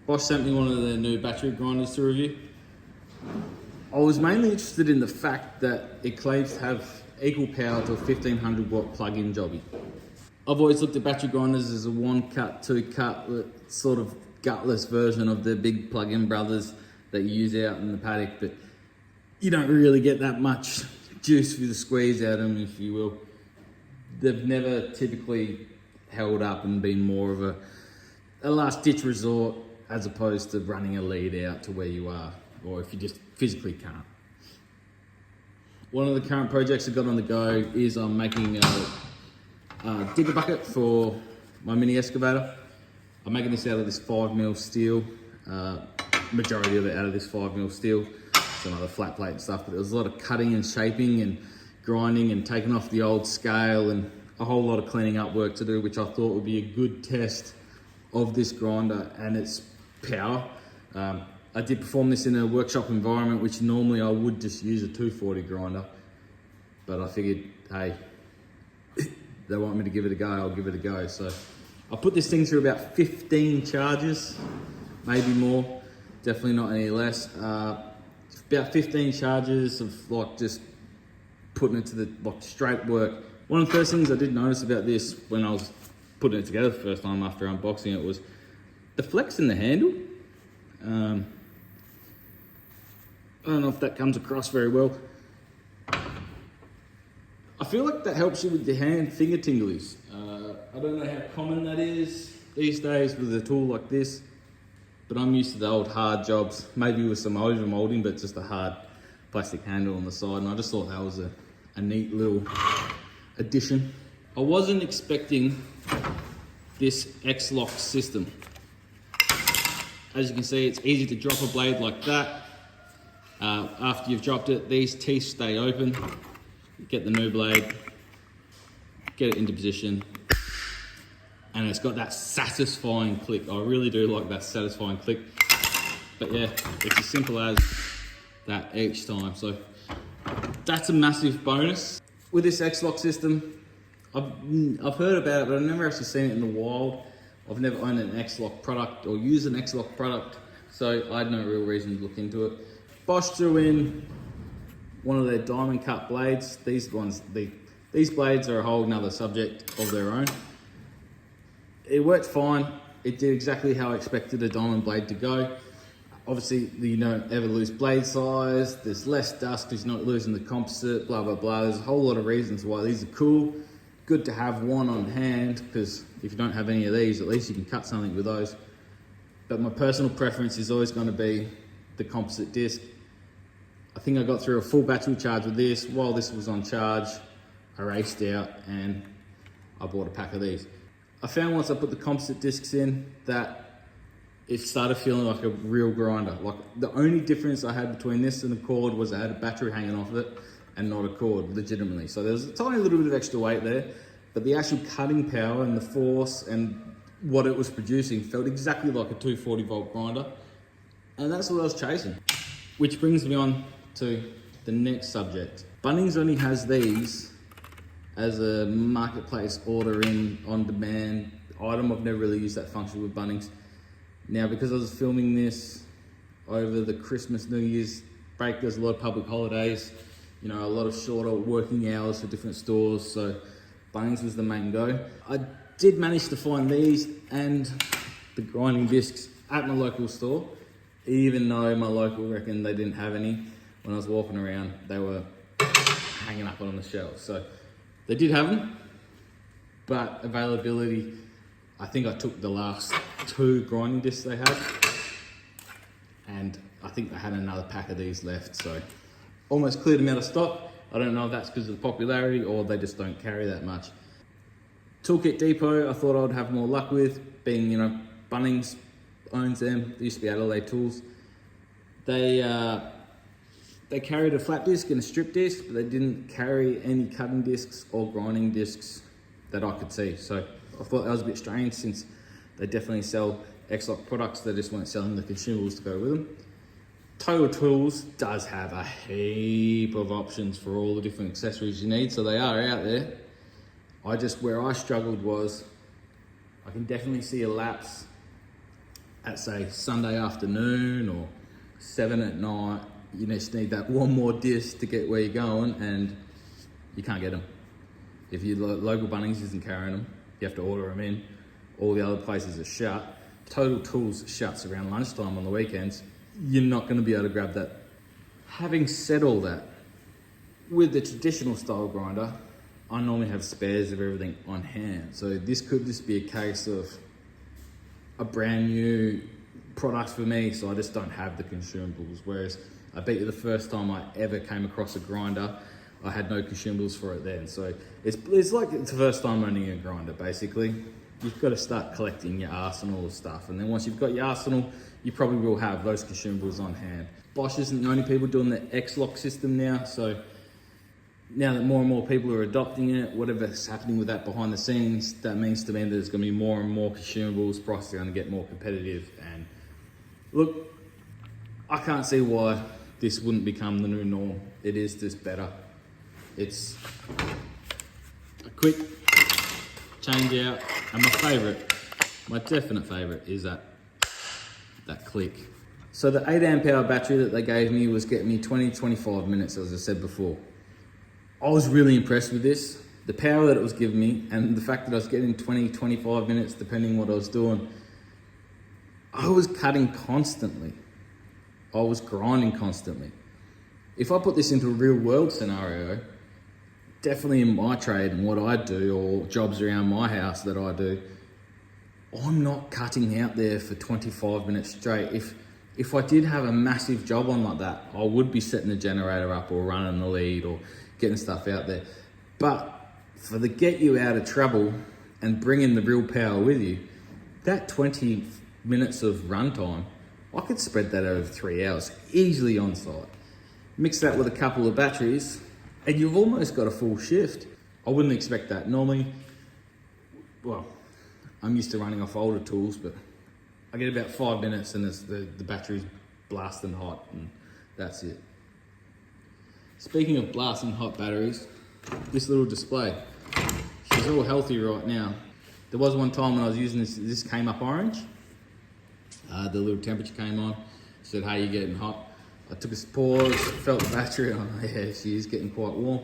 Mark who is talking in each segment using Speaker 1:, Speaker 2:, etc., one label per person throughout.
Speaker 1: Bosch sent me one of their new battery grinders to review. I was mainly interested in the fact that it claims to have equal power to a 1500 watt plug-in jobby. I've always looked at battery grinders as a 1-cut, 2-cut, sort of gutless version of the big plug-in brothers that you use out in the paddock, but you don't really get that much juice with the squeeze out of them, if you will. They've never typically held up and been more of a last-ditch resort as opposed to running a lead out to where you are, or if you just physically can't. One of the current projects I've got on the go is I'm making a digger bucket for my mini excavator. I'm making this out of this 5mm steel, majority of it out of this 5mm steel, some other flat plate and stuff, but there was a lot of cutting and shaping and grinding and taking off the old scale and a whole lot of cleaning up work to do, which I thought would be a good test of this grinder and its power. I did perform this in a workshop environment, which normally I would just use a 240 grinder, but I figured, hey, they want me to give it a go, I'll give it a go. So I put this thing through about 15 charges, maybe more, definitely not any less. About 15 charges of like just putting it to the straight work. One of the first things I did notice about this when I was putting it together the first time after unboxing it was the flex in the handle. I don't know if that comes across very well. I feel like that helps you with your hand finger tinglies. I don't know how common that is these days with a tool like this, but I'm used to the old hard jobs, maybe with some over molding, but just a hard plastic handle on the side. And I just thought that was a neat little addition. I wasn't expecting this X-lock system. As you can see, it's easy to drop a blade like that. After you've dropped it, these teeth stay open. Get the new blade, get it into position, and it's got that satisfying click. I really do like that satisfying click. But yeah, it's as simple as that each time. So that's a massive bonus. With this X-lock system, I've heard about it, but I've never actually seen it in the wild. I've never owned an X-lock product or used an X-lock product, so I had no real reason to look into it. Bosch threw in one of their diamond cut blades. These blades are a whole nother subject of their own. It worked fine. It did exactly how I expected a diamond blade to go. Obviously, you don't ever lose blade size. There's less dust because you're not losing the composite, blah, blah, blah. There's a whole lot of reasons why these are cool. Good to have one on hand because if you don't have any of these, at least you can cut something with those. But my personal preference is always going to be the composite disc. I think I got through a full battery charge with this. While this was on charge, I raced out and I bought a pack of these. I found once I put the composite discs in that it started feeling like a real grinder. Like the only difference I had between this and the cord was I had a battery hanging off it and not a cord, legitimately. So there's a tiny little bit of extra weight there, but the actual cutting power and the force and what it was producing felt exactly like a 240 volt grinder. And that's what I was chasing. Which brings me on to the next subject. Bunnings only has these as a marketplace order in on demand item. I've never really used that function with Bunnings. Now, because I was filming this over the Christmas, New Year's break, there's a lot of public holidays, you know, a lot of shorter working hours for different stores, so Bunnings was the main go. I did manage to find these and the grinding discs at my local store, even though my local reckoned they didn't have any. When I was walking around, they were hanging up on the shelf. So they did have them, but availability, I think I took the last 2 grinding discs they had, and I think they had another pack of these left. So almost cleared them out of stock. I don't know if that's because of the popularity or they just don't carry that much. Toolkit Depot, I thought I'd have more luck with, being, you know, Bunnings owns them. They used to be Adelaide Tools. They carried a flat disc and a strip disc, but they didn't carry any cutting discs or grinding discs that I could see. So I thought that was a bit strange since they definitely sell X-lock products. They just weren't selling the consumables to go with them. Total Tools does have a heap of options for all the different accessories you need, so they are out there. Where I struggled was, I can definitely see a lapse at say Sunday afternoon or 7 at night, you just need that one more disc to get where you're going, and you can't get them. If your local Bunnings isn't carrying them, you have to order them in. All the other places are shut. Total Tools shuts around lunchtime on the weekends. You're not going to be able to grab that. Having said all that, with the traditional style grinder, I normally have spares of everything on hand. So this could just be a case of a brand new product for me, so I just don't have the consumables. Whereas I bet you the first time I ever came across a grinder, I had no consumables for it then. So it's like it's the first time owning a grinder, basically. You've got to start collecting your arsenal of stuff. And then once you've got your arsenal, you probably will have those consumables on hand. Bosch isn't the only people doing the X-Lock system now. So now that more and more people are adopting it, whatever's happening with that behind the scenes, that means to me that there's going to be more and more consumables, prices are going to get more competitive. And look, I can't see why this wouldn't become the new norm. It is just better. It's a quick change out, and my definite favourite is that click. So the 8 amp hour battery that they gave me was getting me 20-25 minutes, as I said before. I was really impressed with this. The power that it was giving me, and the fact that I was getting 20-25 minutes depending what I was doing. I was cutting constantly. I was grinding constantly. If I put this into a real world scenario, definitely in my trade and what I do, or jobs around my house that I do, I'm not cutting out there for 25 minutes straight. If I did have a massive job on like that, I would be setting the generator up or running the lead or getting stuff out there. But for the get you out of trouble and bringing the real power with you, that 20 minutes of runtime, I could spread that over 3 hours easily on site. Mix that with a couple of batteries and you've almost got a full shift. I wouldn't expect that. Normally, well, I'm used to running off older tools, but I get about 5 minutes and the battery's blasting hot, and that's it. Speaking of blasting hot batteries, this little display, she's all healthy right now. There was one time when I was using this came up orange. The little temperature came on, said, "Hey, you're getting hot." I took a pause, felt the battery, and I'm like, yeah, she is getting quite warm.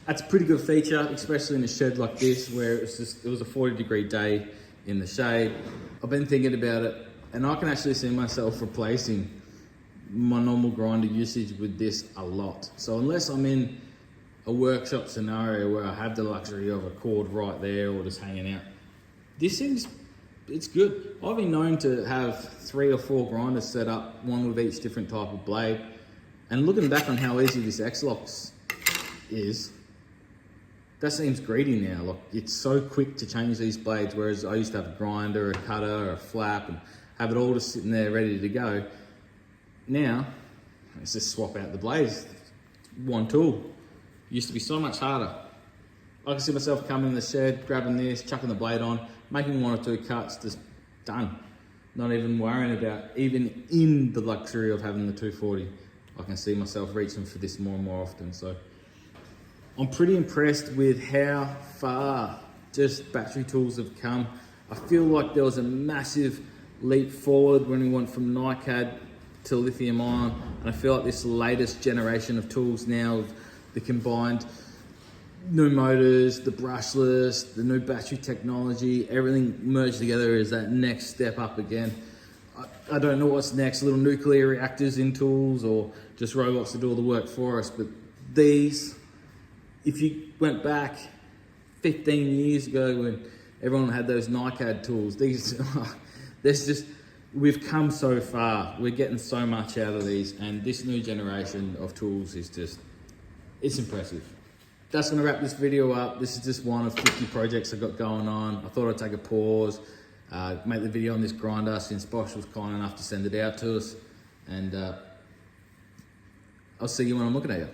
Speaker 1: That's a pretty good feature, especially in a shed like this, where it was a 40-degree day in the shade. I've been thinking about it, and I can actually see myself replacing my normal grinder usage with this a lot. So unless I'm in a workshop scenario where I have the luxury of a cord right there or just hanging out, this thing's, it's good. I've been known to have 3 or 4 grinders set up, one with each different type of blade. And looking back on how easy this X-Locks is, that seems greedy now. Like, it's so quick to change these blades, whereas I used to have a grinder, a cutter, a flap, and have it all just sitting there ready to go. Now, let's just swap out the blades. One tool. Used to be so much harder. I can see myself coming in the shed, grabbing this, chucking the blade on, making 1 or 2 cuts, just done. Not even worrying about, even in the luxury of having the 240, I can see myself reaching for this more and more often. So I'm pretty impressed with how far just battery tools have come. I feel like there was a massive leap forward when we went from NiCad to lithium ion, and I feel like this latest generation of tools now, the combined new motors, the brushless, the new battery technology, everything merged together is that next step up again. I don't know what's next, little nuclear reactors in tools or just robots to do all the work for us, but these, if you went back 15 years ago when everyone had those NiCad tools, we've come so far. We're getting so much out of these, and this new generation of tools is just, it's impressive. That's going to wrap this video up. This is just one of 50 projects I've got going on. I thought I'd take a pause, make the video on this grinder since Bosch was kind enough to send it out to us, and I'll see you when I'm looking at you.